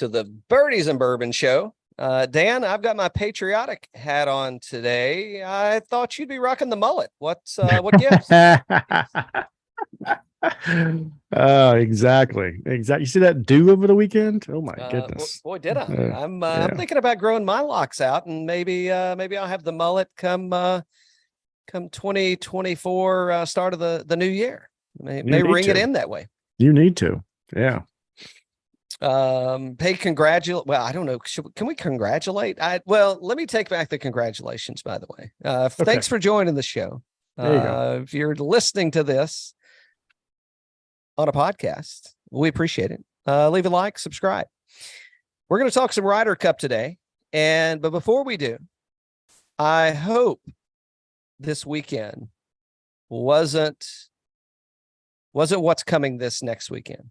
to the Birdies and Bourbon show. Dan, I've got my patriotic hat on today. I thought you'd be rocking the mullet. What gives? Oh, exactly. You see that dew over the weekend? Oh my goodness. Boy, did I. I'm thinking about growing my locks out, and maybe I'll have the mullet come 2024 start of the new year. May ring it in that way. You need to. Yeah. Congratulate. Well, I don't know. Can we congratulate? Let me take back the congratulations, by the way. Okay. Thanks for joining the show. There you go. If you're listening to this on a podcast, we appreciate it. Leave a like, subscribe. We're going to talk some Ryder Cup today. But before we do, I hope this weekend wasn't what's coming this next weekend.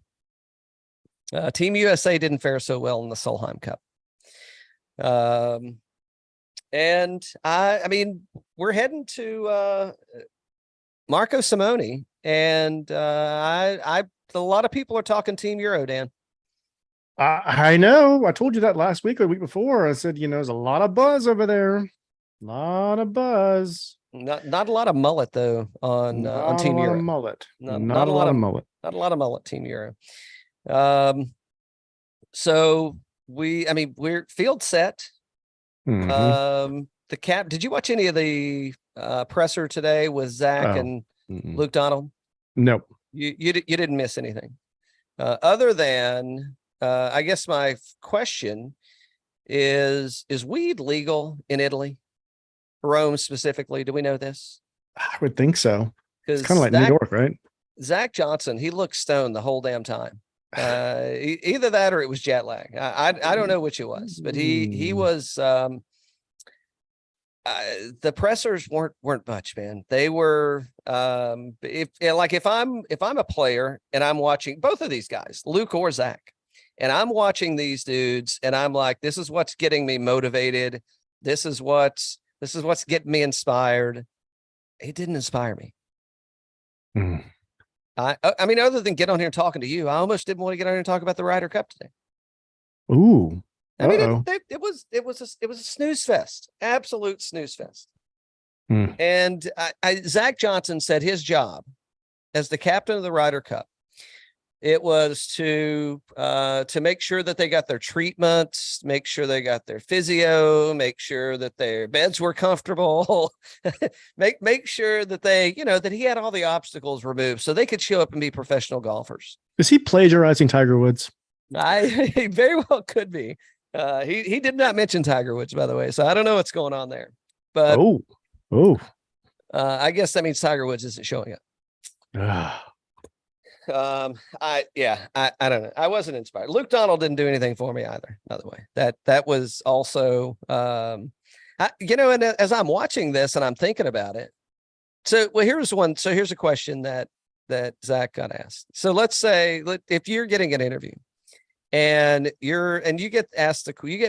Team USA didn't fare so well in the Solheim Cup. And I mean, we're heading to Marco Simone, and a lot of people are talking Team Euro, Dan. I know. I told you that last week or the week before. I said, there's a lot of buzz over there. A lot of buzz. Not a lot of mullet though on Team Euro. Not a lot of mullet. Not a lot of mullet Team Euro. So we're field set. Mm-hmm. Did you watch any of the presser today with Zach and Luke Donald? Nope. You didn't miss anything. Other than I guess my question is weed legal in Italy? Rome specifically? Do we know this? I would think so. It's kind of like New York, right? Zach Johnson, he looked stoned the whole damn time. Either that or it was jet lag. I don't know which it was, but he was. The pressers weren't much, man. They were. If I'm a player and I'm watching both of these guys, Luke or Zach, and I'm watching these dudes, and I'm like, this is what's getting me motivated. This is what's getting me inspired. It didn't inspire me. I mean, other than get on here and talking to you, I almost didn't want to get on here and talk about the Ryder Cup today. Ooh. I mean, it was a snooze fest, absolute snooze fest. And Zach Johnson said his job as the captain of the Ryder Cup, it was to make sure that they got their treatments, make sure they got their physio, make sure that their beds were comfortable, make sure that they, that he had all the obstacles removed so they could show up and be professional golfers. Is he plagiarizing Tiger Woods? He very well could be. He did not mention Tiger Woods, by the way, so I don't know what's going on there. But I guess that means Tiger Woods isn't showing up. I don't know. I wasn't inspired. Luke Donald didn't do anything for me either, by the way. That was also and as I'm watching this and I'm thinking about it. Here's a question that Zach got asked. So let's say if you're getting an interview and you get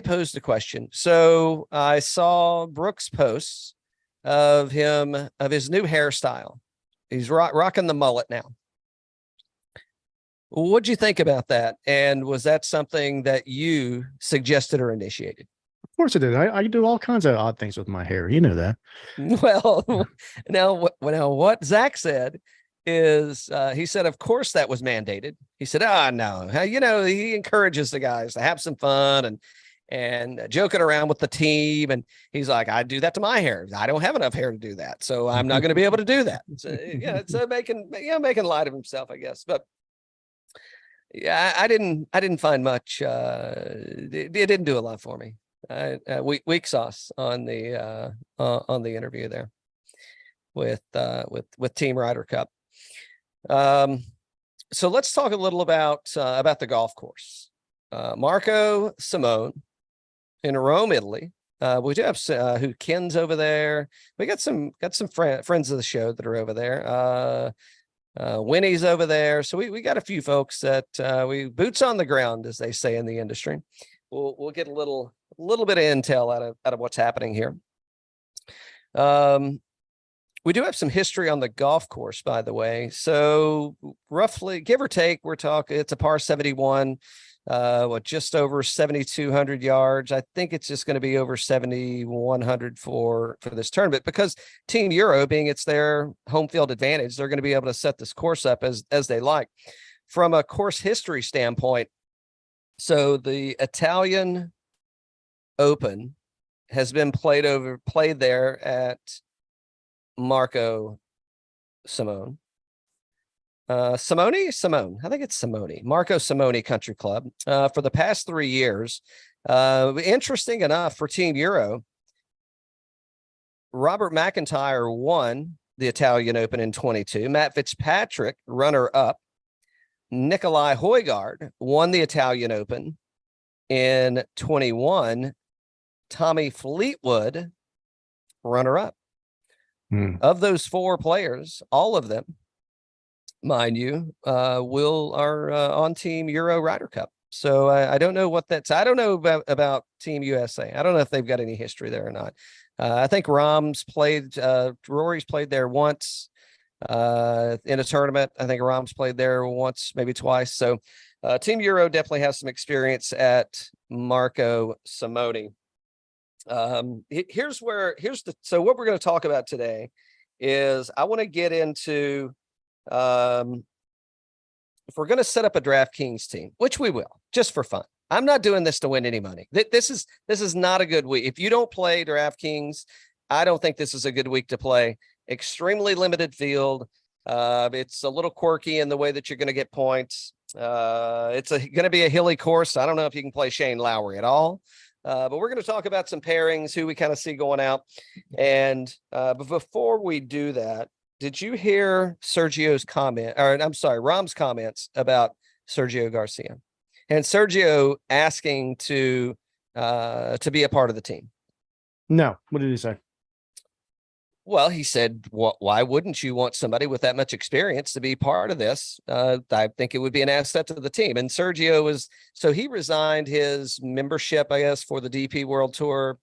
posed a question. So I saw Brooks' posts of his new hairstyle. He's rocking the mullet now. What'd you think about that? And was that something that you suggested or initiated? Of course I did. I do all kinds of odd things with my hair. You know that. Well, now what Zach said is he said, of course that was mandated. He said, no, he encourages the guys to have some fun and joking around with the team. And he's like, I do that to my hair. I don't have enough hair to do that. So I'm not going to be able to do that. So, it's making light of himself, I guess. But yeah, I didn't find much. It didn't do a lot for me. Weak sauce on the interview there with Team Ryder Cup. So let's talk a little about the golf course. Marco Simone in Rome, Italy. We do have Ken's over there. We got some friends of the show that are over there. Winnie's over there. So we got a few folks that we boots on the ground, as they say in the industry. We'll get a little bit of intel out of what's happening here. We do have some history on the golf course, by the way. So roughly, give or take, we're talking, it's a par 71. just over 7,200 yards. I think it's just going to be over 7,100 for this tournament, because Team Euro, being it's their home field advantage, they're going to be able to set this course up as they like. From a course history standpoint, so the Italian Open has been played there at Marco Simone. Simone. I think it's Simone. Marco Simone Country Club for the past 3 years. Interesting enough, for Team Euro, Robert McIntyre won the Italian Open in 22. Matt Fitzpatrick, runner-up. Nicolai Højgaard won the Italian Open in 21. Tommy Fleetwood, runner-up. Of those 4 players, all of them, mind you, are on Team Euro Ryder Cup. So I don't know what that's. I don't know about Team USA. I don't know if they've got any history there or not. I think Rory's played there once in a tournament. I think Rahm's played there once, maybe twice. So Team Euro definitely has some experience at Marco Simone. So what we're going to talk about today is, I want to get into, if we're going to set up a DraftKings team, which we will, just for fun. I'm not doing this to win any money. This is not a good week. If you don't play DraftKings, I don't think this is a good week to play. Extremely limited field. It's a little quirky in the way that you're going to get points. It's going to be a hilly course. I don't know if you can play Shane Lowry at all. But we're going to talk about some pairings, who we kind of see going out. And but before we do that, did you hear Rahm's comments about Sergio Garcia and Sergio asking to be a part of the team? No. What did he say? Well, he said, why wouldn't you want somebody with that much experience to be part of this? I think it would be an asset to the team. And Sergio he resigned his membership, I guess, for the DP World Tour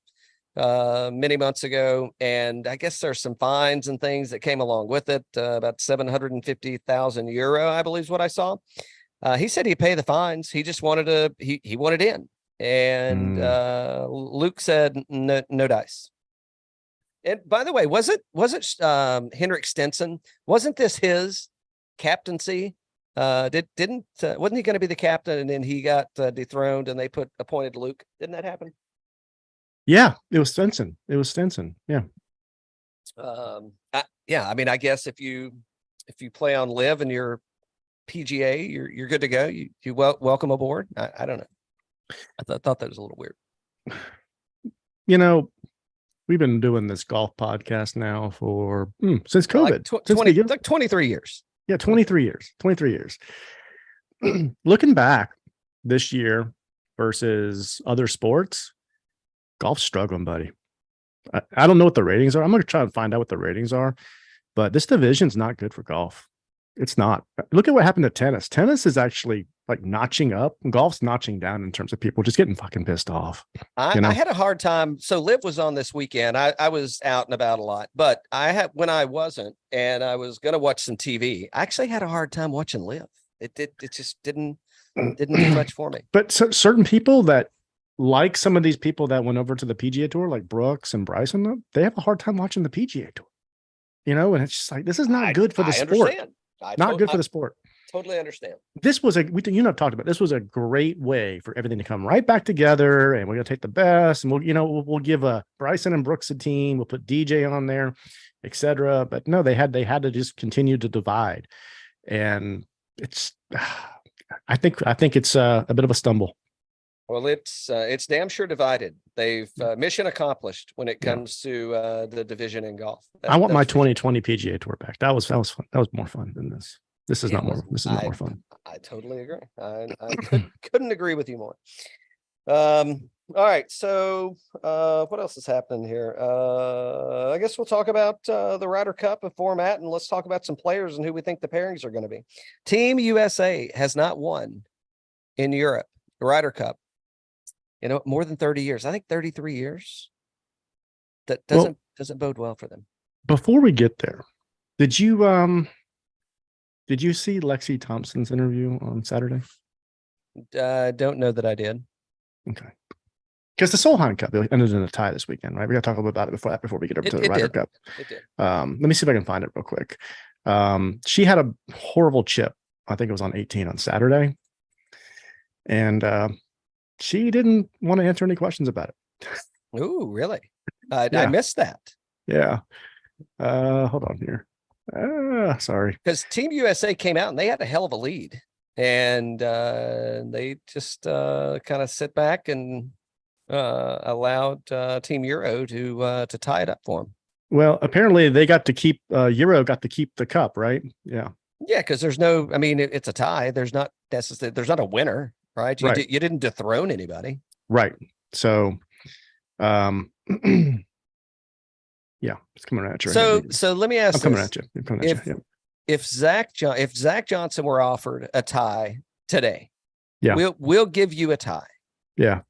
many months ago. And I guess there's some fines and things that came along with it, about 750,000 euro, I believe is what I saw. He said he'd pay the fines. He just wanted he wanted in. And Luke said, no dice. And by the way, wasn't Henrik Stenson? Wasn't this his captaincy? Wasn't he going to be the captain, and then he got dethroned, and they appointed Luke? Didn't that happen? Yeah, it was Stenson. Yeah. I mean, I guess if you play on Live and you're PGA, you're good to go. You welcome aboard. I don't know. I thought that was a little weird. We've been doing this golf podcast now for since COVID, like 23 years. Yeah, 23 years. 23 years. Looking back this year versus other sports, golf's struggling, buddy. I don't know what the ratings are. I'm going to try and find out what the ratings are, but this division's not good for golf. It's not. Look at what happened to tennis. Tennis is actually like notching up. Golf's notching down in terms of people just getting fucking pissed off. I had a hard time. So Liv was on this weekend. I was out and about a lot, but when I wasn't, and I was going to watch some TV, I actually had a hard time watching Liv. It just didn't do much for me. But certain people that, like some of these people that went over to the PGA Tour, like Brooks and Bryson, they have a hard time watching the PGA Tour. And it's just like, this is not good for the sport. Not good for the sport. Totally understand. This was I've talked about, this was a great way for everything to come right back together, and we're going to take the best, and we'll give Bryson and Brooks a team. We'll put DJ on there, etc. But no, they had to just continue to divide. And it's, I think it's a bit of a stumble. Well, it's damn sure divided. They've mission accomplished when it comes to the division in golf. I want my 2020 PGA Tour back. That was fun. That was more fun than this. This is not more fun. I totally agree. I couldn't agree with you more. All right. So what else is happening here? I guess we'll talk about the Ryder Cup and format, and let's talk about some players and who we think the pairings are going to be. Team USA has not won in Europe, the Ryder Cup, more than 30 years. I think 33 years. That doesn't bode well for them. Before we get there, did you see Lexi Thompson's interview on Saturday? Don't know that I did. Okay. Because the Solheim Cup ended in a tie this weekend, right? We got to talk a little bit about it before we get over to the Ryder Cup. It did. Let me see if I can find it real quick. She had a horrible chip. I think it was on 18 on Saturday. And she didn't want to answer any questions about it. Ooh, really? I missed that. Yeah. Hold on here. Sorry. Because Team USA came out and they had a hell of a lead. And they just kind of sit back and allowed Team Euro to tie it up for them. Well, apparently they got to keep Euro got to keep the cup, right? Yeah. Yeah, because there's no, I mean, it's a tie. There's not necessarily, there's not a winner, right? You didn't dethrone anybody. Right. So, yeah, it's coming at you. So let me ask. I'm coming at you. I'm coming at you. If Zach Johnson were offered a tie today, we'll give you a tie. Yeah.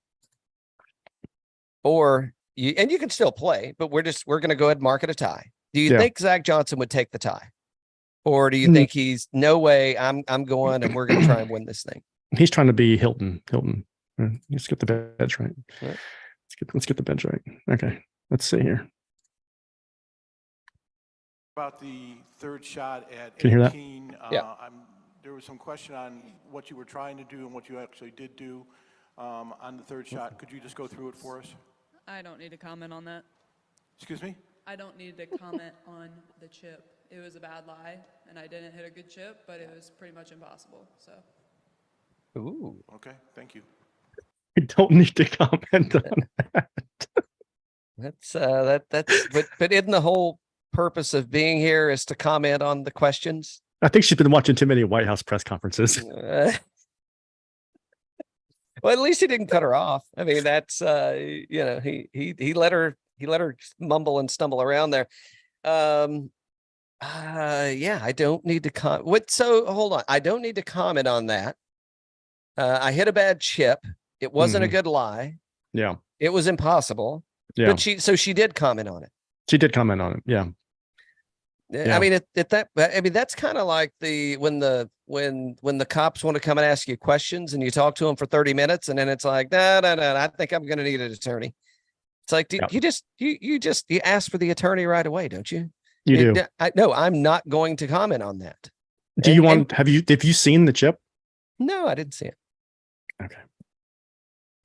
Or you can still play, but we're going to go ahead and mark it a tie. Do you think Zach Johnson would take the tie? Or do you think he's no way I'm going and we're going to try and win this thing? He's trying to be Hilton. Let's get the bench right. Let's get the bench right. Okay. Let's see here. About the third shot at 18. Can you hear that? Yeah. There was some question on what you were trying to do and what you actually did do on the third shot. Could you just go through it for us? I don't need to comment on that. Excuse me? I don't need to comment on the chip. It was a bad lie, and I didn't hit a good chip, but it was pretty much impossible. So. Ooh. Okay. Thank you. I don't need to comment on that. That's but isn't the whole purpose of being here is to comment on the questions? I think she's been watching too many White House press conferences. Well, at least he didn't cut her off. I mean, that's he let her mumble and stumble around there. I don't need to comment. So hold on. I don't need to comment on that. I hit a bad chip. It wasn't a good lie. Yeah. It was impossible. Yeah. But she did comment on it. She did comment on it. Yeah. I mean, that's kind of like when the cops want to come and ask you questions and you talk to them for 30 minutes and then it's like, no, I think I'm going to need an attorny. It's like, you ask for the attorney right away, don't you? You do. No, I'm not going to comment on that. Have you seen the chip? No, I didn't see it. Okay.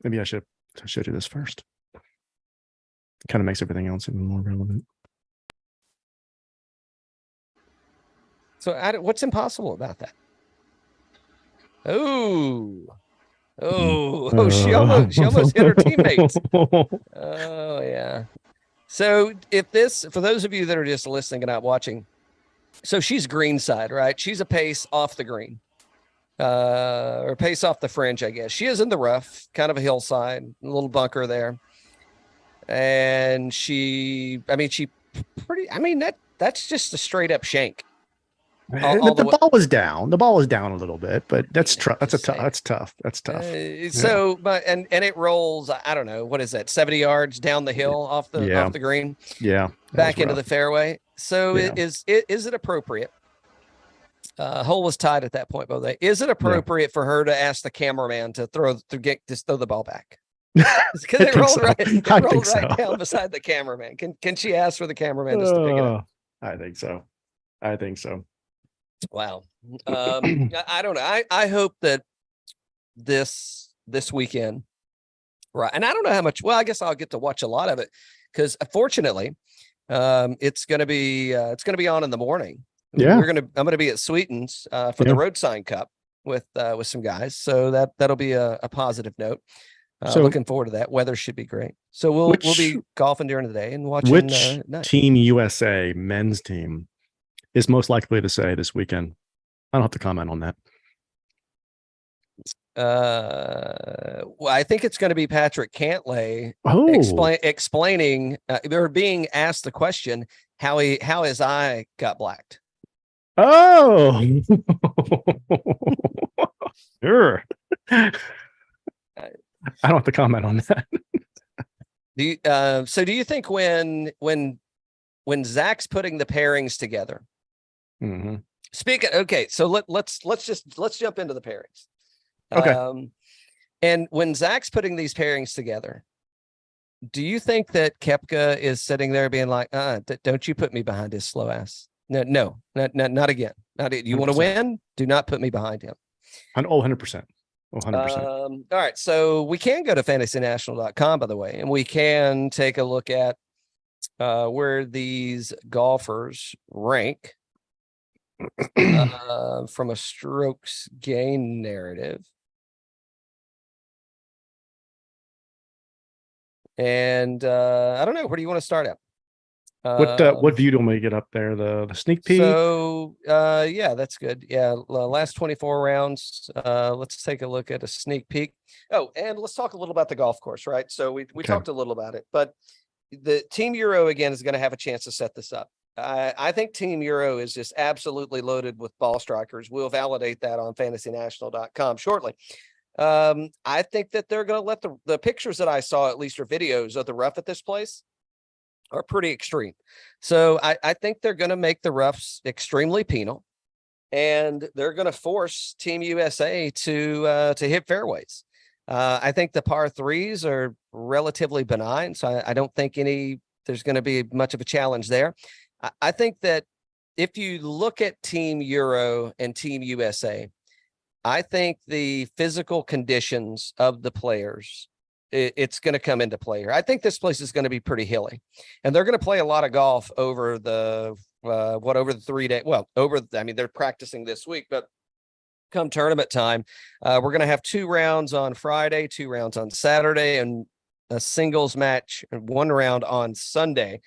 Maybe I should have showed you this first. It kind of makes everything else even more relevant. So what's impossible about that? She almost hit her teammates. Oh yeah. So for those of you that are just listening and not watching, so she's greenside, right? She's a pace off the green, or pace off the fringe, I guess. She is in the rough, kind of a hillside, a little bunker there. And that's just a straight up shank. The ball was down. The ball was down a little bit, but that's tough. That's tough. So, but it rolls. I don't know, what is that? 70 yards down the hill off the green. Yeah, back into the fairway. So is it appropriate? Hole was tied at that point, by the way. Is it appropriate for her to ask the cameraman to throw the ball back? Because it rolled right down beside the cameraman. Can she ask for the cameraman just to pick it up? I think so. Wow. I don't know. I hope that this weekend, right? And I don't know how much. Well, I guess I'll get to watch a lot of it because fortunately, it's going to be on in the morning. Yeah, I'm going to be at Sweeten's for the Road Sign Cup with some guys. So that'll be a positive note. So looking forward to that. Weather should be great. So we'll be golfing during the day and watching. Which Team USA men's team is most likely to say this weekend? I don't have to comment on that. Well, I think it's going to be Patrick Cantlay explaining. They're being asked the question how his eye got blacked. Oh, sure. I don't have to comment on that. So do you think when Zach's putting the pairings together? Mm-hmm. Okay, so let's jump into the pairings. Okay. And when Zach's putting these pairings together, do you think that Koepka is sitting there being like, don't you put me behind his slow ass? No, not again. You want to 100%. win? Do not put me behind him. 100%. 100%. All right. So we can go to fantasynational.com, by the way, and we can take a look at where these golfers rank from a strokes gain narrative. And I don't know, where do you want to start at? What view do we get up there? The sneak peek? So yeah, that's good. Yeah, last 24 rounds. Let's take a look at a sneak peek. Oh, and let's talk a little about the golf course, right? So we talked a little about it, but the Team Euro again is going to have a chance to set this up. I think Team Euro is just absolutely loaded with ball strikers. We'll validate that on fantasynational.com shortly. I think that they're going to let the pictures that I saw, at least, or videos of the rough at this place, are pretty extreme. So I think they're going to make the roughs extremely penal, and they're going to force Team USA to hit fairways. I think the par threes are relatively benign, so I don't think there's going to be much of a challenge there. I think that if you look at Team Euro and Team USA, I think the physical conditions of the players, it's going to come into play here. I think this place is going to be pretty hilly, and they're going to play a lot of golf over the 3 day. Well, they're practicing this week, but come tournament time, we're going to have 2 rounds on Friday, 2 rounds on Saturday, and a singles match and 1 round on Sunday.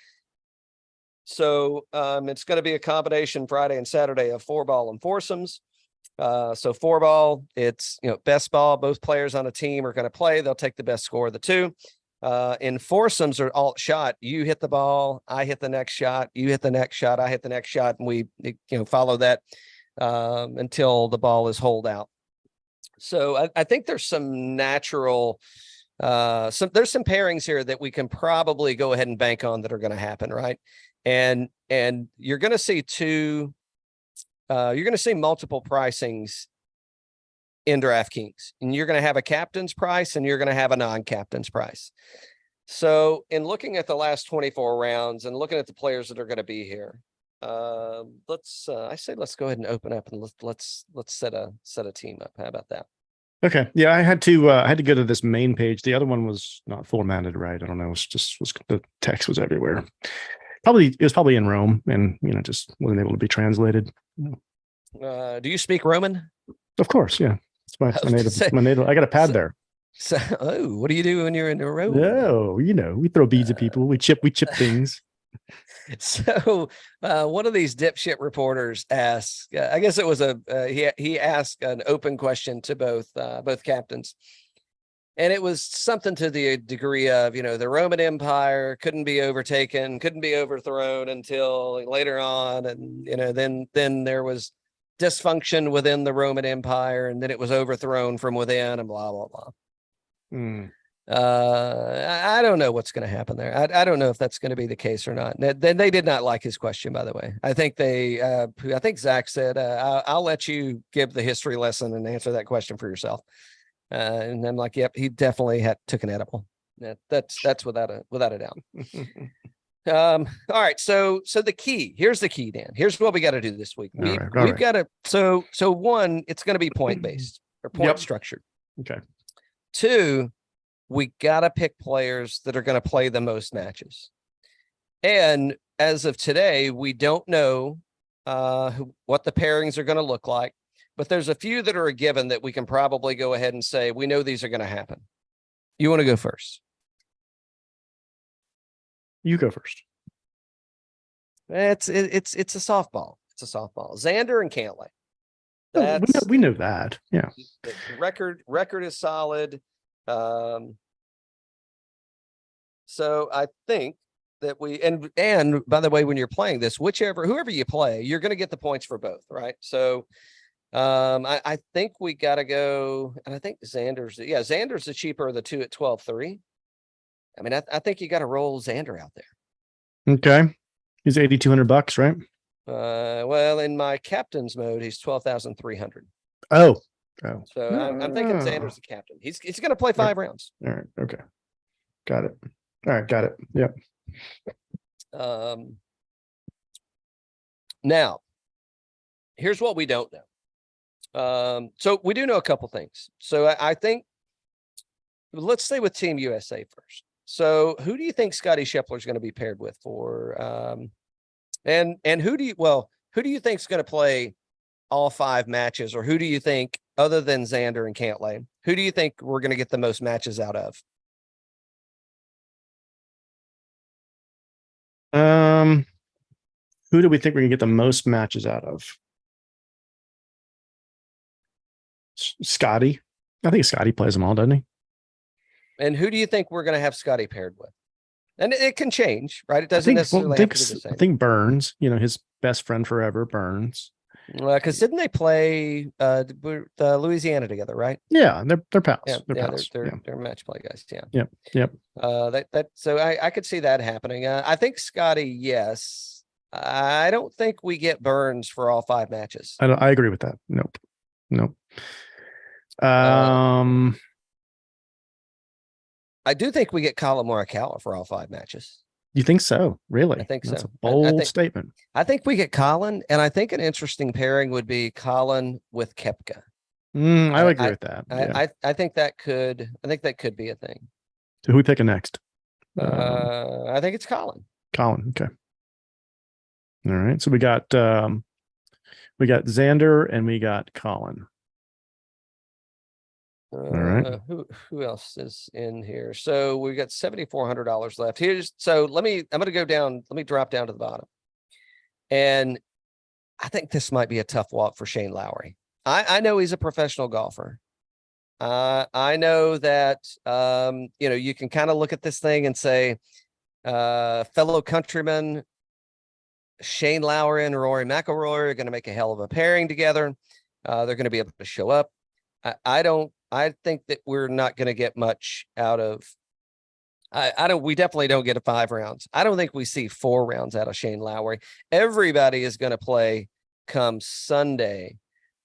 So it's going to be a combination Friday and Saturday of 4-ball and foursomes. So 4-ball, it's, best ball. Both players on a team are going to play. They'll take the best score of the 2. In foursomes or alt shot, you hit the ball, I hit the next shot, you hit the next shot, I hit the next shot, and we follow that until the ball is holed out. So I think there's some natural there's some pairings here that we can probably go ahead and bank on that are going to happen, right? And you're going to see multiple pricings in DraftKings, and you're going to have a captain's price and you're going to have a non-captain's price. So in looking at the last 24 rounds and looking at the players that are going to be here, let's go ahead and open up and let's set a team up. How about that? Okay. Yeah, I had to go to this main page. The other one was not formatted right. I don't know. The text was everywhere. It was probably in Rome, and just wasn't able to be translated. Do you speak Roman? Of course, yeah. It's my native. I got a pad there. So, what do you do when you're in Rome? No, we throw beads at people. We chip things. So one of these dipshit reporters asked, I guess it was he asked an open question to both captains. And it was something to the degree of, the Roman Empire couldn't be overtaken, couldn't be overthrown until later on. And, then there was dysfunction within the Roman Empire, and then it was overthrown from within, and blah, blah, blah. I don't know what's going to happen there. I don't know if that's going to be the case or not. Then they did not like his question, by the way. I think Zach said, I'll let you give the history lesson and answer that question for yourself. And I'm like, yep, he definitely took an edible. That's without a doubt. All right. So here's the key, Dan. Here's what we got to do this week. We've got to, so one, it's going to be point based or point structured. Okay. 2, we got to pick players that are going to play the most matches. And as of today, we don't know what the pairings are going to look like. But there's a few that are a given that we can probably go ahead and say, we know these are going to happen. You want to go first? You go first. It's a softball. It's a softball. Xander and Cantlay. We know that. Yeah. The record is solid. So I think that and by the way, when you're playing this, whoever you play, you're going to get the points for both, right? So I think we got to go, and I think Xander's the cheaper of the 2 at 12.3. I mean, I think you got to roll Xander out there. Okay. He's $8,200, right? Well, in my captain's mode, he's 12,300. Oh, Oh, So no, I'm thinking Xander's the captain. He's going to play 5 rounds. all right. Okay. Got it. All right. Got it. Yep. Now, here's what we don't know. So we do know a couple things. So I think let's stay with Team USA first. So who do you think Scottie Scheffler is going to be paired with for? And who do you think is going to play all 5 matches, or who do you think, other than Xander and Cantlay, who do you think we're going to get the most matches out of? Who do we think we're gonna get the most matches out of? Scottie. I think Scottie plays them all, doesn't he? And who do you think we're going to have Scottie paired with? And it can change, right? It I doesn't think, necessarily have to be the same. I think Burns, his best friend forever, Burns. Because didn't they play Louisiana together, right? Yeah, they're pals. Yeah, They're pals. they're match play guys. Yeah. Yep. So I could see that happening. I think Scottie, yes. I don't think we get Burns for all 5 matches. I agree with that. Nope. I do think we get Collin Morikawa for all 5 matches. You think so? Really? I think That's so. a bold statement. I think we get Collin, and I think an interesting pairing would be Collin with Koepka. I would agree with that. I think that could be a thing. So who we picking next? I think it's Collin. Collin. Okay. All right. So we got Xander and we got Collin. All right. Who else is in here? So we got $7,400 left. I'm going to go down. Let me drop down to the bottom. And I think this might be a tough walk for Shane Lowry. I know he's a professional golfer. I know that, you can kind of look at this thing and say, fellow countrymen, Shane Lowry and Rory McIlroy are going to make a hell of a pairing together. They're going to be able to show up. I think that we're not going to get much out of. We definitely don't get 5 rounds. I don't think we see 4 rounds out of Shane Lowry. Everybody is going to play come Sunday.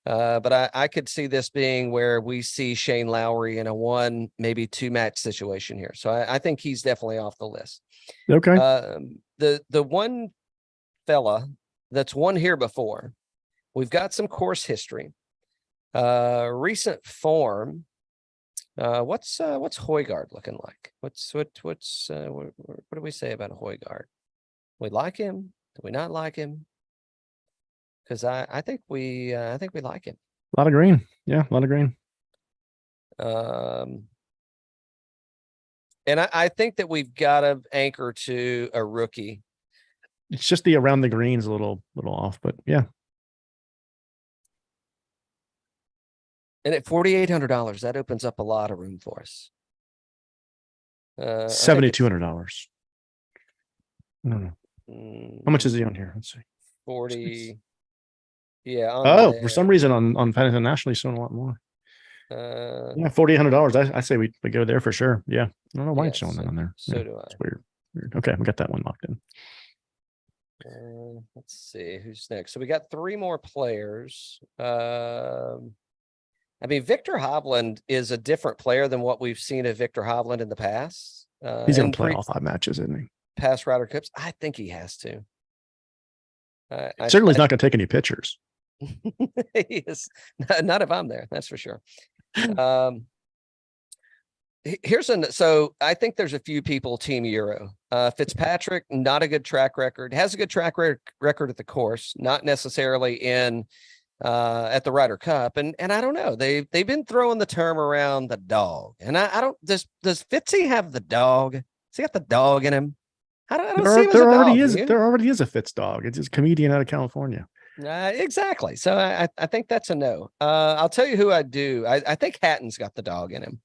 But I could see this being where we see Shane Lowry in a 1, maybe 2 match situation here. So I think he's definitely off the list. Okay. The one fella that's won here before, we've got some course history. Recent form. What's Højgaard looking like? What do we say about Højgaard? We like him? Do we not like him? Because I think we like him. A lot of green. Yeah, a lot of green. And I think that we've got to anchor to a rookie. It's just the around the greens a little off, but yeah. And at $4,800, that opens up a lot of room for us. $7,200. I don't know. How much is he on here? Let's see. 40. Yeah. For some reason on FanDuel International, he's showing a lot more. Yeah, $4,800. I say we go there for sure. Yeah. I don't know why it's showing that on there. So do I. It's weird. Okay, we got that one locked in. Let's see who's next. So we got 3 more players. Victor Hovland is a different player than what we've seen of Victor Hovland in the past. He's going to play all 5 matches, isn't he? Past Ryder Cups. I think he has to. Certainly he's not going to take any pictures. He is not if I'm there. That's for sure. So I think there's a few people Team Euro. Fitzpatrick, not a good track record. Has a good track record at the course, not necessarily in at the Ryder Cup. And I don't know. They've been throwing the term around the dog. And I don't does Fitzy have the dog? Has he got the dog in him? I don't see him as a dog. There already is a Fitz dog. It's just a comedian out of California. Exactly. So I think that's a no. I'll tell you who I do. I think Hatton's got the dog in him.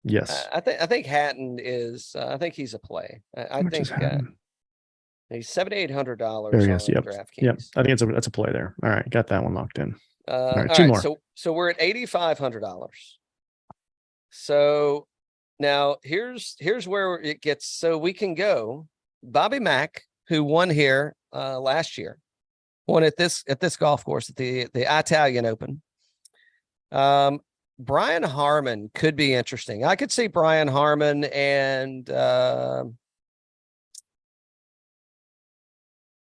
Yes. I think Hatton is. I think he's a play. I think he's $7,800 on DraftKings. Yep. I think that's a play there. All right, got that one locked in. All right, 2 more. So we're at $8,500. So now here's where it gets. So we can go. Bobby Mack, who won here last year, won at this golf course at the Italian Open. Brian Harman could be interesting. I could see Brian Harman and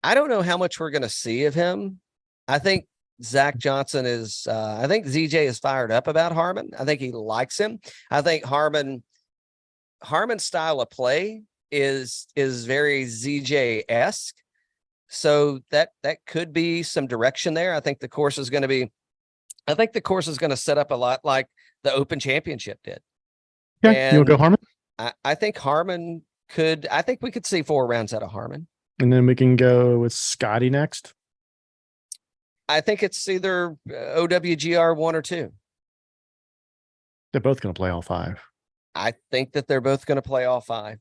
I don't know how much we're going to see of him. I think Zach Johnson is, I think ZJ is fired up about Harman. I think he likes him. I think Harman's style of play is very ZJ-esque. So that could be some direction there. I think the course is going to set up a lot like the Open Championship did. Yeah, and you'll go Harman? I think Harman I think we could see 4 rounds out of Harman. And then we can go with Scottie next. I think it's either OWGR 1 or 2. They're both going to play all 5. I think that they're both going to play all 5.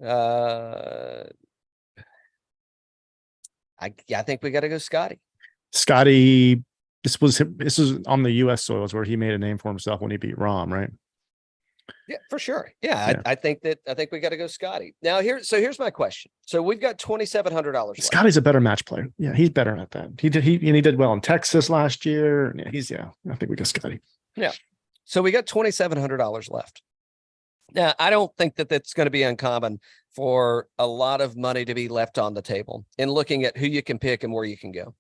I think we got to go Scottie. Scottie, this was on the U.S. soils where he made a name for himself when he beat Rahm, right? Yeah, for sure. Yeah. I think we got to go Scottie. Now here's my question. So we've got $2,700. Scotty's a better match player. Yeah, he's better at that. He did well in Texas last year. Yeah, I think we got Scottie. Yeah. So we got $2,700 left. Now, I don't think that that's going to be uncommon for a lot of money to be left on the table in looking at who you can pick and where you can go.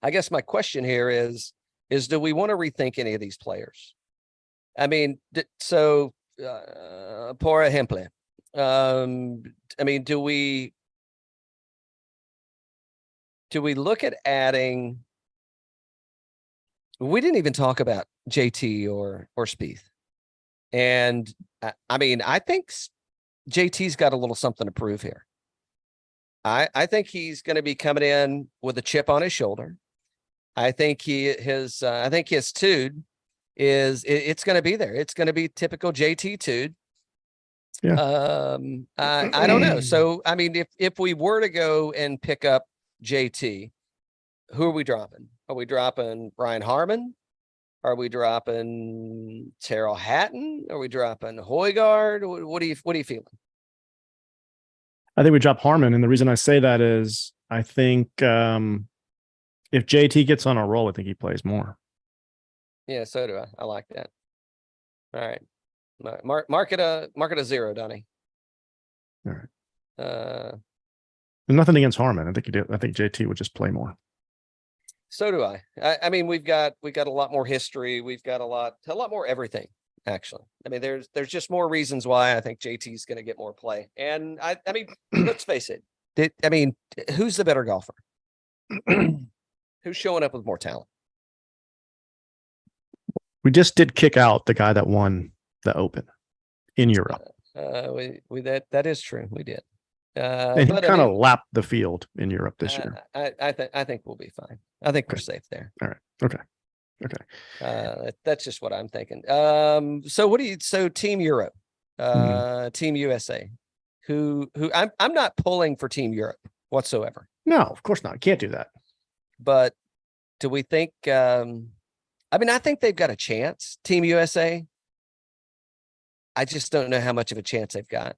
I guess my question here is do we want to rethink any of these players? I mean, so Pora Hemple. I mean, do we look at adding? We didn't even talk about JT or Spieth. And I mean, I think JT's got a little something to prove here. I think he's going to be coming in with a chip on his shoulder. I think his tude it's going to be there. It's going to be typical JT tude. Yeah. I don't know. So, I mean, if we were to go and pick up JT, who are we dropping? Are we dropping Brian Harman? Are we dropping Terrell Hatton? Are we dropping Højgaard? What are you feeling? I think we drop Harman, and the reason I say that is I think if JT gets on a roll, I think he plays more. Yeah, so do I. I like that. All right, mark it a 0, Donnie. All right. Nothing against Harman. I think JT would just play more. So do I. I mean, we've got a lot more history. We've got a lot more everything. Actually, I mean, there's just more reasons why I think JT is going to get more play. And I mean, let's face it. Who's the better golfer? Who's showing up with more talent? We just did kick out the guy that won the Open in Europe. That is true. We did. And he kind of lapped the field in Europe this year. I think we'll be fine. I think we're safe there. All right. Okay. That's just what I'm thinking. So Team Europe, Team USA, who I'm not pulling for Team Europe whatsoever. No, of course not. Can't do that. But do we think, I think they've got a chance, Team USA. I just don't know how much of a chance they've got.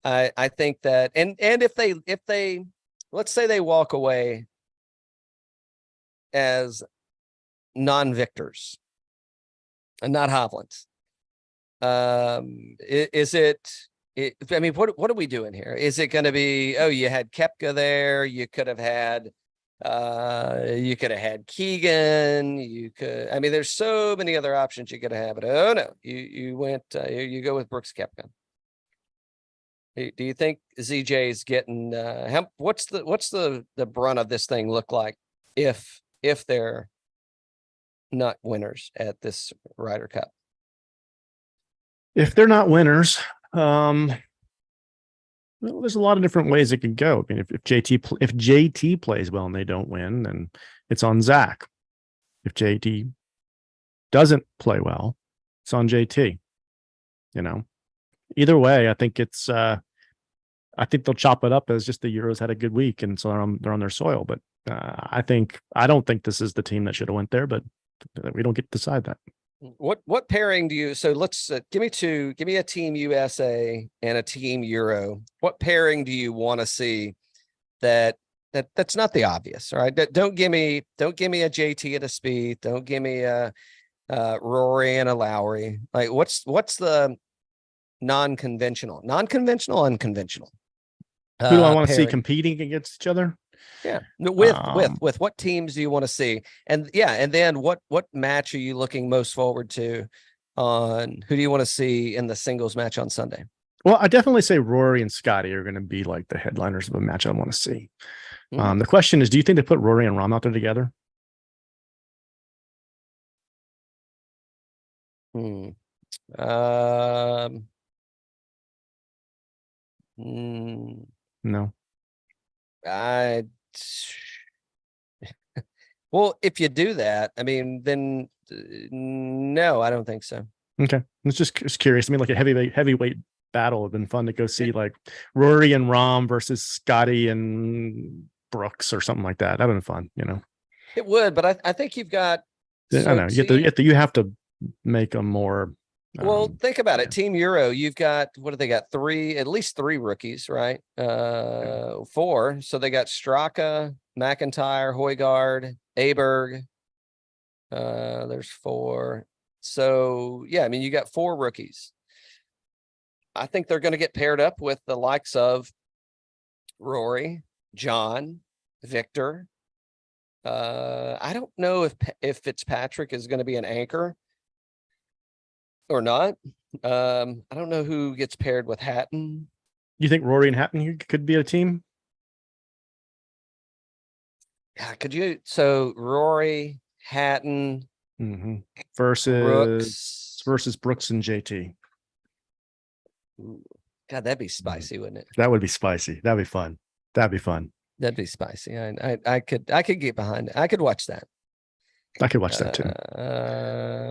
I think that, and if they, let's say they walk away as non-victors and not Hovlands, is it, I mean, what are we doing here? Is it going to be, oh, you had Koepka there, you could have had Keegan, I mean, there's so many other options you could have, but oh no, you went, you go with Brooks Koepka. Do you think ZJ is getting what's the brunt of this thing look like if they're not winners at this Ryder Cup? If they're not winners, well, there's a lot of different ways it could go. I mean, if JT plays well and they don't win, then it's on Zach. If JT doesn't play well, it's on JT. Either way, I think it's. I think they'll chop it up as just the Euros had a good week, and so they're on their soil. But I don't think this is the team that should have went there. But we don't get to decide that. What pairing do you? So let's give me a Team USA and a Team Euro. What pairing do you want to see that that's not the obvious, right? Don't give me a JT and a Spieth. Don't give me a Rory and a Lowry. Like what's the unconventional? Who do I want to see pairing? competing against each other? Yeah. With what teams do you want to see? And then what match are you looking most forward to on who do you want to see in the singles match on Sunday? Well, I definitely say Rory and Scottie are going to be like the headliners of a match I want to see. The question is, do you think they put Rory and Rahm out there together? No. Well, if you do that, I mean, then no, I don't think so. Okay, it's just curious. I mean, like a heavyweight battle would have been fun to go see, like Rory and Rahm versus Scottie and Brooks or something like that. That would have been fun, you know. It would, but I think you've got. I know you have to make them more. Well, think about it. Team Euro, you've got what do they got? At least three rookies, right? 4. So they got Straka, McIntyre, Højgaard, Aberg. There's 4. So yeah, I mean, you got 4 rookies. I think they're going to get paired up with the likes of Rory, John, Victor. I don't know if Fitzpatrick is going to be an anchor or not. I don't know who gets paired with Hatton. You think Rory and Hatton could be a team? Yeah, could you? So Rory, Hatton versus Brooks and JT. God, that'd be spicy, wouldn't it? That would be spicy. That'd be fun. That'd be spicy. I could get behind it. I could watch that. I could watch that too.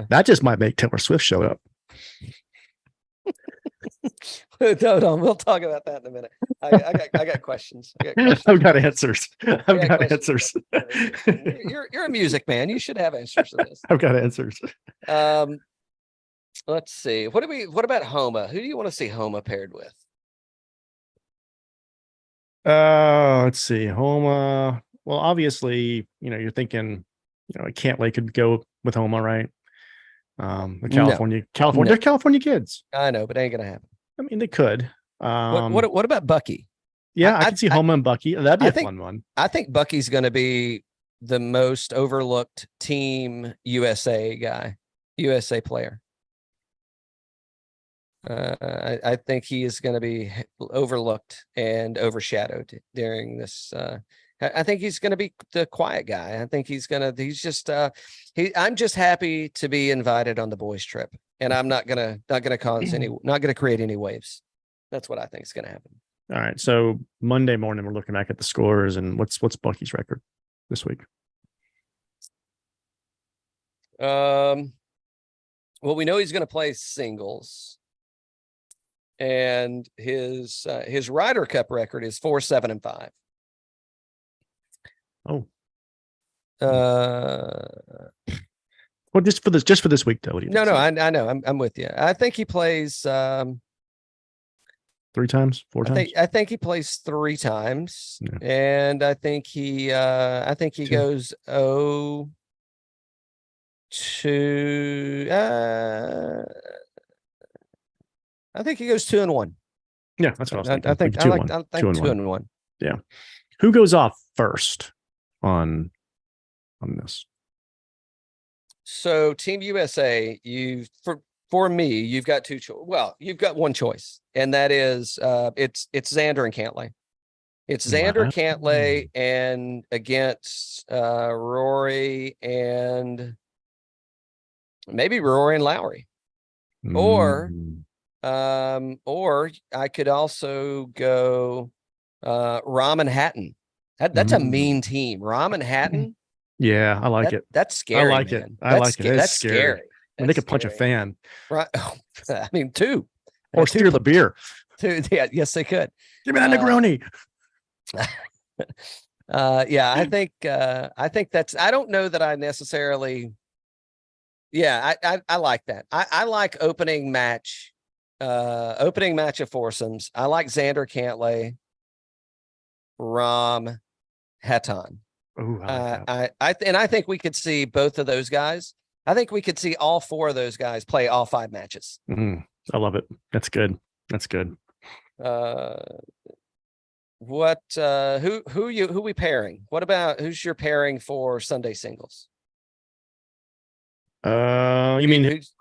That just might make Taylor Swift show up. Hold on, we'll talk about that in a minute. I got questions. I've got answers. I've got answers. You're a music man. You should have answers to this. I've got answers. Let's see. What about Homa? Who do you want to see Homa paired with? Let's see. Homa. Well, obviously, you're thinking, Cantlay could go with Homa, right? The California, they're California kids. I know, but it ain't gonna happen. I mean, they could. What about Bucky? Yeah, I can see Homa and Bucky. That'd be a fun one. I think Bucky's going to be the most overlooked Team USA player. I think he is going to be overlooked and overshadowed during this. I think he's going to be the quiet guy. I think I'm just happy to be invited on the boys trip, and I'm not going to create any waves. That's what I think is going to happen. All right. So Monday morning, we're looking back at the scores and what's Bucky's record this week? Well, we know he's going to play singles, and his Ryder Cup record is 4-7-5. Oh. Well, just for this week, though. No, I know. I'm with you. I think he plays 3 times, 4 times. I think he plays 3 times, and I think he goes 0-2. I think he goes 2-1. Yeah, that's what I was thinking. I think 2-1. Yeah. Who goes off first on this? So Team USA, for me, you've got 2 choices. Well, you've got 1 choice, and that is it's Xander and Cantlay. It's Xander Cantlay and against Rory and maybe Rory and Lowry. Or I could also go Rahm and Hatton. That's a mean team. Rahm and Hatton. Yeah, I like it. That's scary. I like it. That's scary. And they could punch a fan. Right. I mean, 2. Or steer the beer. 2. Yeah, yes, they could. Give me that Negroni. Yeah, I think that's, I don't know that I necessarily. Yeah, I like that. I like opening match of foursomes. I like Xander Cantlay, Rahm, Hatton. Ooh, I like that. I think we could see both of those guys. I think we could see all four of those guys play all 5 matches. I love it. That's good. That's good. Who we pairing? What about who's your pairing for Sunday singles? You mean Who's,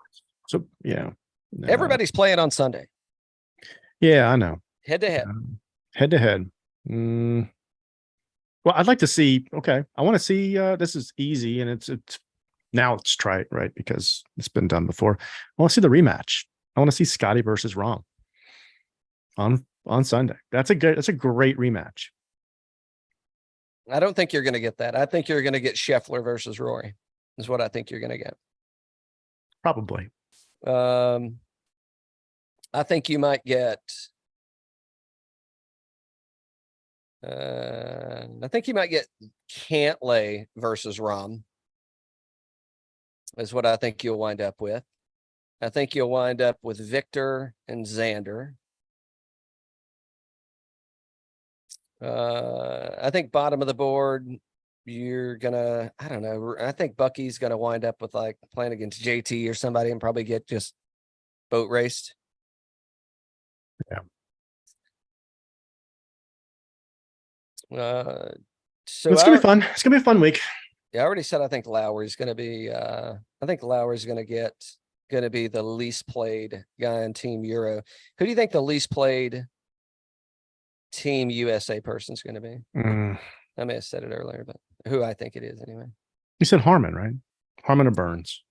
so? Yeah. everybody's playing on Sunday, Yeah, I know. head to head. Head to head. Well, I'd like to see. Okay, I want to see. This is easy, and it's now let's try it right because it's been done before. I want to see the rematch. I want to see Scottie versus Rahm on Sunday. That's a great rematch. I don't think you're going to get that. I think you're going to get Scheffler versus Rory. Is what I think you're going to get. Probably. I think you might get. I think you might get Cantlay versus Rahm. Is what I think you'll wind up with. I think you'll wind up with Victor and Xander. I think bottom of the board, you're gonna, I don't know. I think Bucky's gonna wind up with like playing against JT or somebody and probably get just boat raced. Yeah. So It's gonna be fun. It's gonna be a fun week. Yeah, I already said I think Lowry's gonna be. I think Lowry's gonna be the least played guy in Team Euro. Who do you think the least played Team USA person's going to be? I may have said it earlier, but who I think it is anyway. You said Harman, right? Harman or Burns?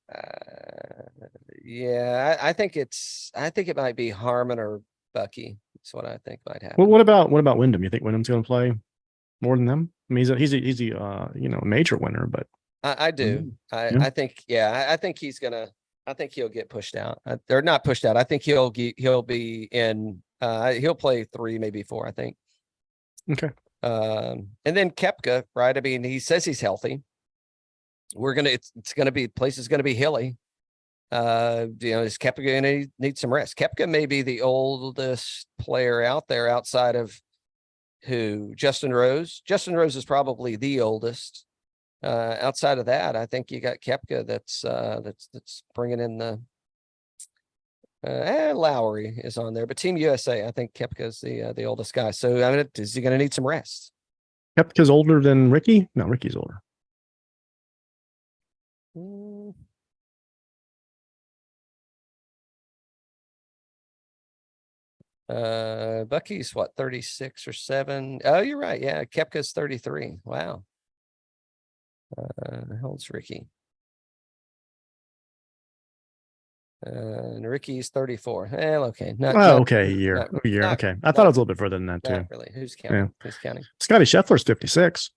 Yeah, I think it might be Harman or Bucky. That's what I think might happen. Well, what about Wyndham? You think Wyndham's going to play more than them? I mean, he's a major winner, but I do. Yeah. I think I think he's gonna. I think he'll get pushed out. Or not pushed out. I think he'll be in. He'll play 3, maybe 4. I think. Okay. And then Koepka, right? I mean, he says he's healthy. It's gonna be, place is gonna be hilly. Is Koepka gonna need some rest? Koepka may be the oldest player out there outside of who? Justin Rose. Justin Rose is probably the oldest. Outside of that, I think you got Koepka that's bringing in the. Lowry is on there, but Team USA, I think Koepka is the oldest guy. So I mean, is he going to need some rest? Koepka's older than Rickie? No, Rickie's older. Bucky's what, 36 or 7? Oh, you're right. Yeah, Koepka's 33. Wow. How old's Rickie? And Rickie's 34. Well, okay. Okay, a year. Okay. I thought it was a little bit further than that too. Not really. Who's counting? Yeah. Who's counting? Scottie Scheffler's 56.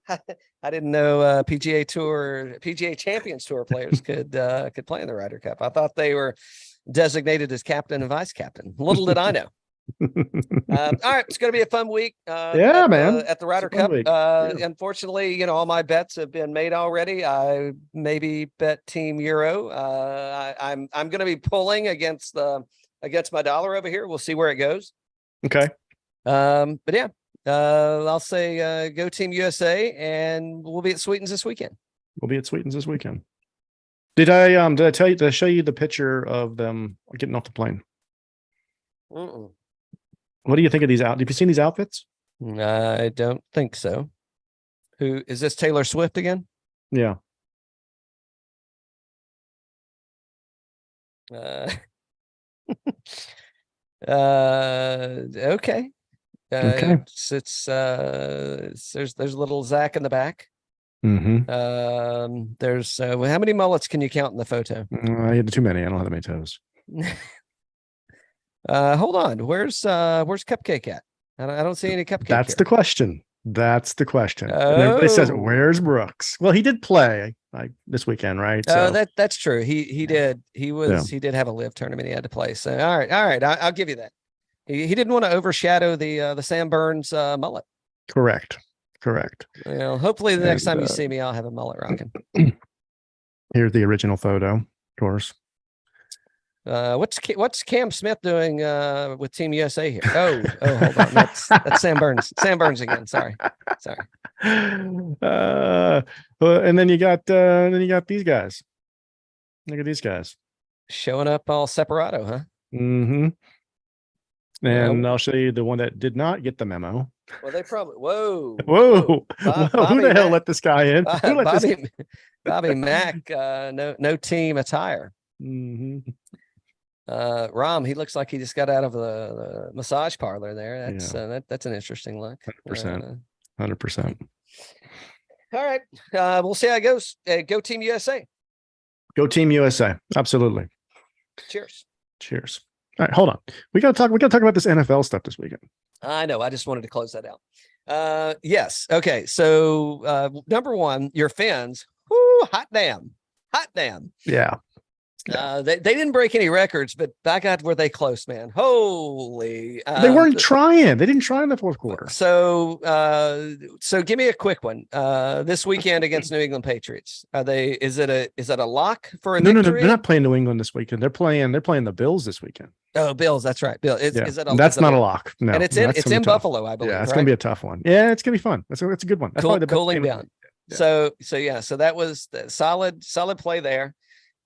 I didn't know PGA Champions Tour players could play in the Ryder Cup. I thought they were designated as captain and vice captain. Little did I know. All right, it's going to be a fun week. Man, at the Ryder Cup. Unfortunately, all my bets have been made already. I maybe bet Team Euro. I'm going to be pulling against my dollar over here. We'll see where it goes. Okay. But yeah, I'll say go Team USA, and we'll be at Sweetens this weekend. Did I show you the picture of them getting off the plane? Mm-mm. What do you think of these Have you seen these outfits? I don't think so. Who is this? Taylor Swift again? Yeah. Okay. Okay. It's there's a little Zach in the back. Mm-hmm. There's how many mullets can you count in the photo? I had too many. I don't have that many toes. Hold on. Where's Cupcake at? I don't see any Cupcake. That's here. the question. And everybody says, Oh. "Where's Brooks?" Well, he did play this weekend, right? Oh, So, that's true. He did. He did have a live tournament he had to play. So all right. I'll give you that. He didn't want to overshadow the Sam Burns mullet. correct. Well, hopefully the next time you see me, I'll have a mullet rocking. Here's the original photo, of course. What's Cam Smith doing with Team USA here? Oh, hold on. That's Sam Burns. Sam Burns again. Sorry. And then you got these guys. Look at these guys Showing up all separato, huh? Mm-hmm. And I'll show you the one that did not get the memo. Well, they probably whoa. Who the hell let this guy in? Bobby Mack, no team attire. Mm-hmm. Rom, he looks like he just got out of the massage parlor there. That's an interesting look. 100%. All right. We'll see how it goes. Go Team USA. Go Team USA. Absolutely. Cheers. All right, hold on. We gotta talk about this NFL stuff this weekend. I know. I just wanted to close that out. Yes. Okay. So number one, your Finns. Whoo, hot damn. Yeah. They didn't break any records, but by God, were they close, man? Holy! They weren't trying. They didn't try in the fourth quarter. So give me a quick one. This weekend against New England Patriots, is it a lock for a victory? No, they're not playing New England this weekend. They're playing the Bills this weekend. Oh, Bills, that's right. Bill, that's not a lock. No, and it's in Buffalo, I believe. Yeah, it's gonna be a tough one. Yeah, it's gonna be fun. That's a good one. That's probably the best cooling game. down. Yeah. So that was the solid play there.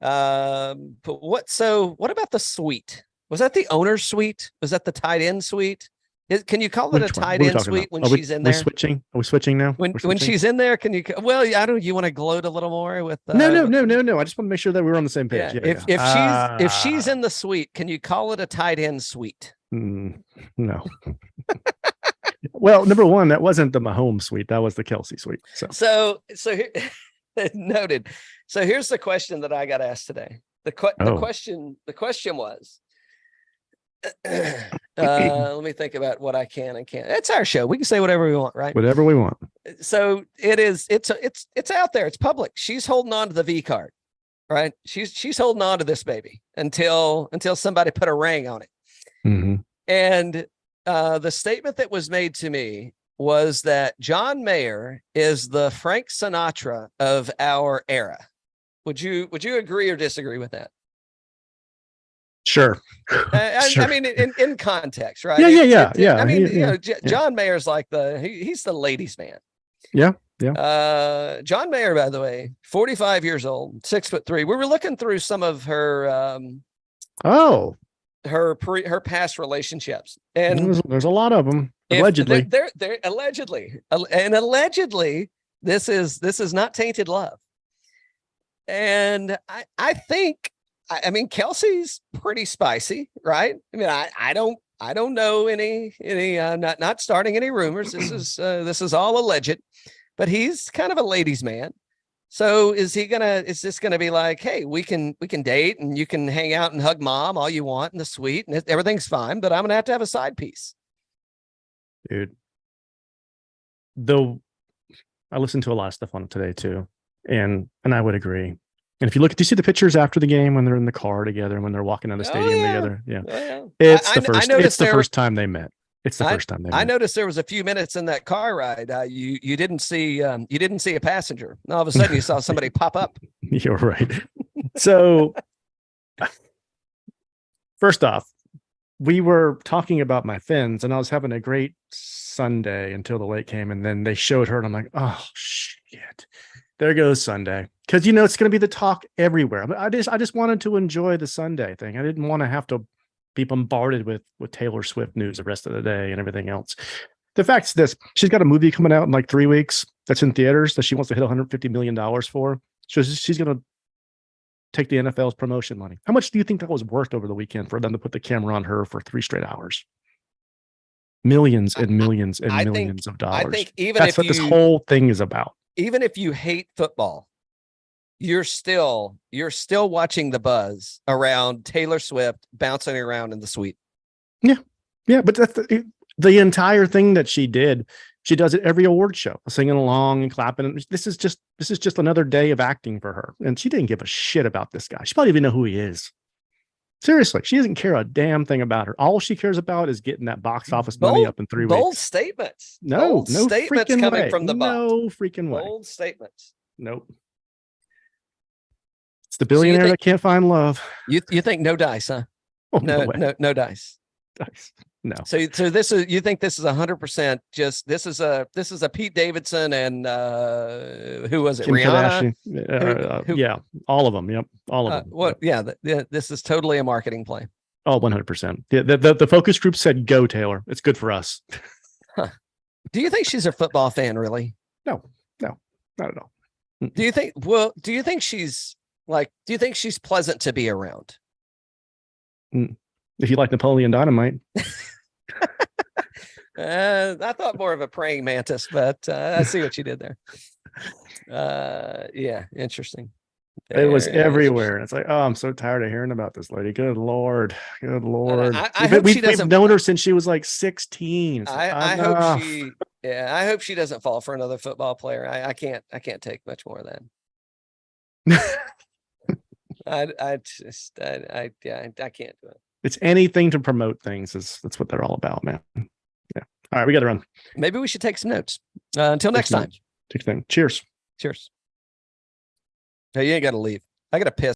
But what about the suite? Was that the owner's suite? Was that the tight end suite? Can you call it a tight end suite when she's in there? Are we switching now? When she's in there, can you? Well, I don't. You want to gloat a little more with? No. I just want to make sure that we're on the same page. Yeah. If she's in the suite, can you call it a tight end suite? No. Well, number one, that wasn't the Mahomes suite. That was the Kelce suite. So here, noted. So here's the question that I got asked today. The question was, let me think about what I can and can't. It's our show. We can say whatever we want, right? Whatever we want. So it's out there. It's public. She's holding on to the V card, right? She's holding on to this baby until somebody put a ring on it. Mm-hmm. And the statement that was made to me was that John Mayer is the Frank Sinatra of our era. Would you agree or disagree with that? Sure. I mean, in context, right? Yeah. I mean, John Mayer's like he's the ladies' man. Yeah. John Mayer, by the way, 45 years old, 6'3". We were looking through some of her. Her past relationships, and there's a lot of them. Allegedly, they're allegedly, this is not tainted love. And I think, Kelsey's pretty spicy, right? I mean, I don't know any not starting any rumors. This is all alleged, but he's kind of a ladies' man. So is this gonna be like, hey, we can date and you can hang out and hug mom all you want in the suite and everything's fine, but I'm gonna have to have a side piece. Dude. Though I listened to a lot of stuff on it today too. And I would agree. And if you look, do you see the pictures after the game when they're in the car together and when they're walking down the stadium together? Yeah. It's the first time they met. It's the first time they met. I noticed there was a few minutes in that car ride. You didn't see a passenger. And all of a sudden you saw somebody pop up. You're right. So first off, we were talking about my Finns and I was having a great Sunday until the late came and then they showed her and I'm like, oh shit, there goes Sunday. Cause it's going to be the talk everywhere. I just wanted to enjoy the Sunday thing. I didn't want to have to be bombarded with Taylor Swift news the rest of the day and everything else. The fact is this, she's got a movie coming out in like 3 weeks that's in theaters that she wants to hit $150 million for. So she's going to take the NFL's promotion money. How much do you think that was worth over the weekend for them to put the camera on her for 3 straight hours? Millions and millions and millions of dollars. I think that's what this whole thing is about. Even if you hate football, you're still watching the buzz around Taylor Swift bouncing around in the suite. Yeah, but that's the entire thing that she did. She does it every award show, singing along and clapping. This is just another day of acting for her, and she didn't give a shit about this guy. She probably didn't even know who he is. Seriously, she doesn't care a damn thing about her. All she cares about is getting that box office money up in 3 weeks. Bold statements. No statements freaking coming way. from the butt. No freaking way. Bold statements. Nope. the billionaire think- that can't find love. You think no dice, huh? Oh, No, way. no dice. Dice. No. So this is, you think this is 100% just, this is a Pete Davidson and who was it? Kim Rihanna? Kardashian. Who- Yeah, all of them. Yep, all of them. What? Yeah, this is totally a marketing play. Oh, 100%. The focus group said, "Go, Taylor. It's good for us." Do you think she's a football fan, really? No, not at all. Do you think she's like, do you think she's pleasant to be around? If you like Napoleon Dynamite, I thought more of a praying mantis, but I see what you did there. Yeah, interesting. it was Very everywhere. And it's like, oh, I'm so tired of hearing about this lady. Good Lord. Good Lord. I hope she doesn't. We've known her since she was like 16. It's like, I enough. hope she. Yeah, I hope she doesn't fall for another football player. I can't take much more of that. I can't do it. It's anything to promote things. That's what they're all about, man. Yeah. All right, we got to run. Maybe we should take some notes. Until next time. Take a thing. Cheers. Cheers. Hey, you ain't got to leave. I got to piss.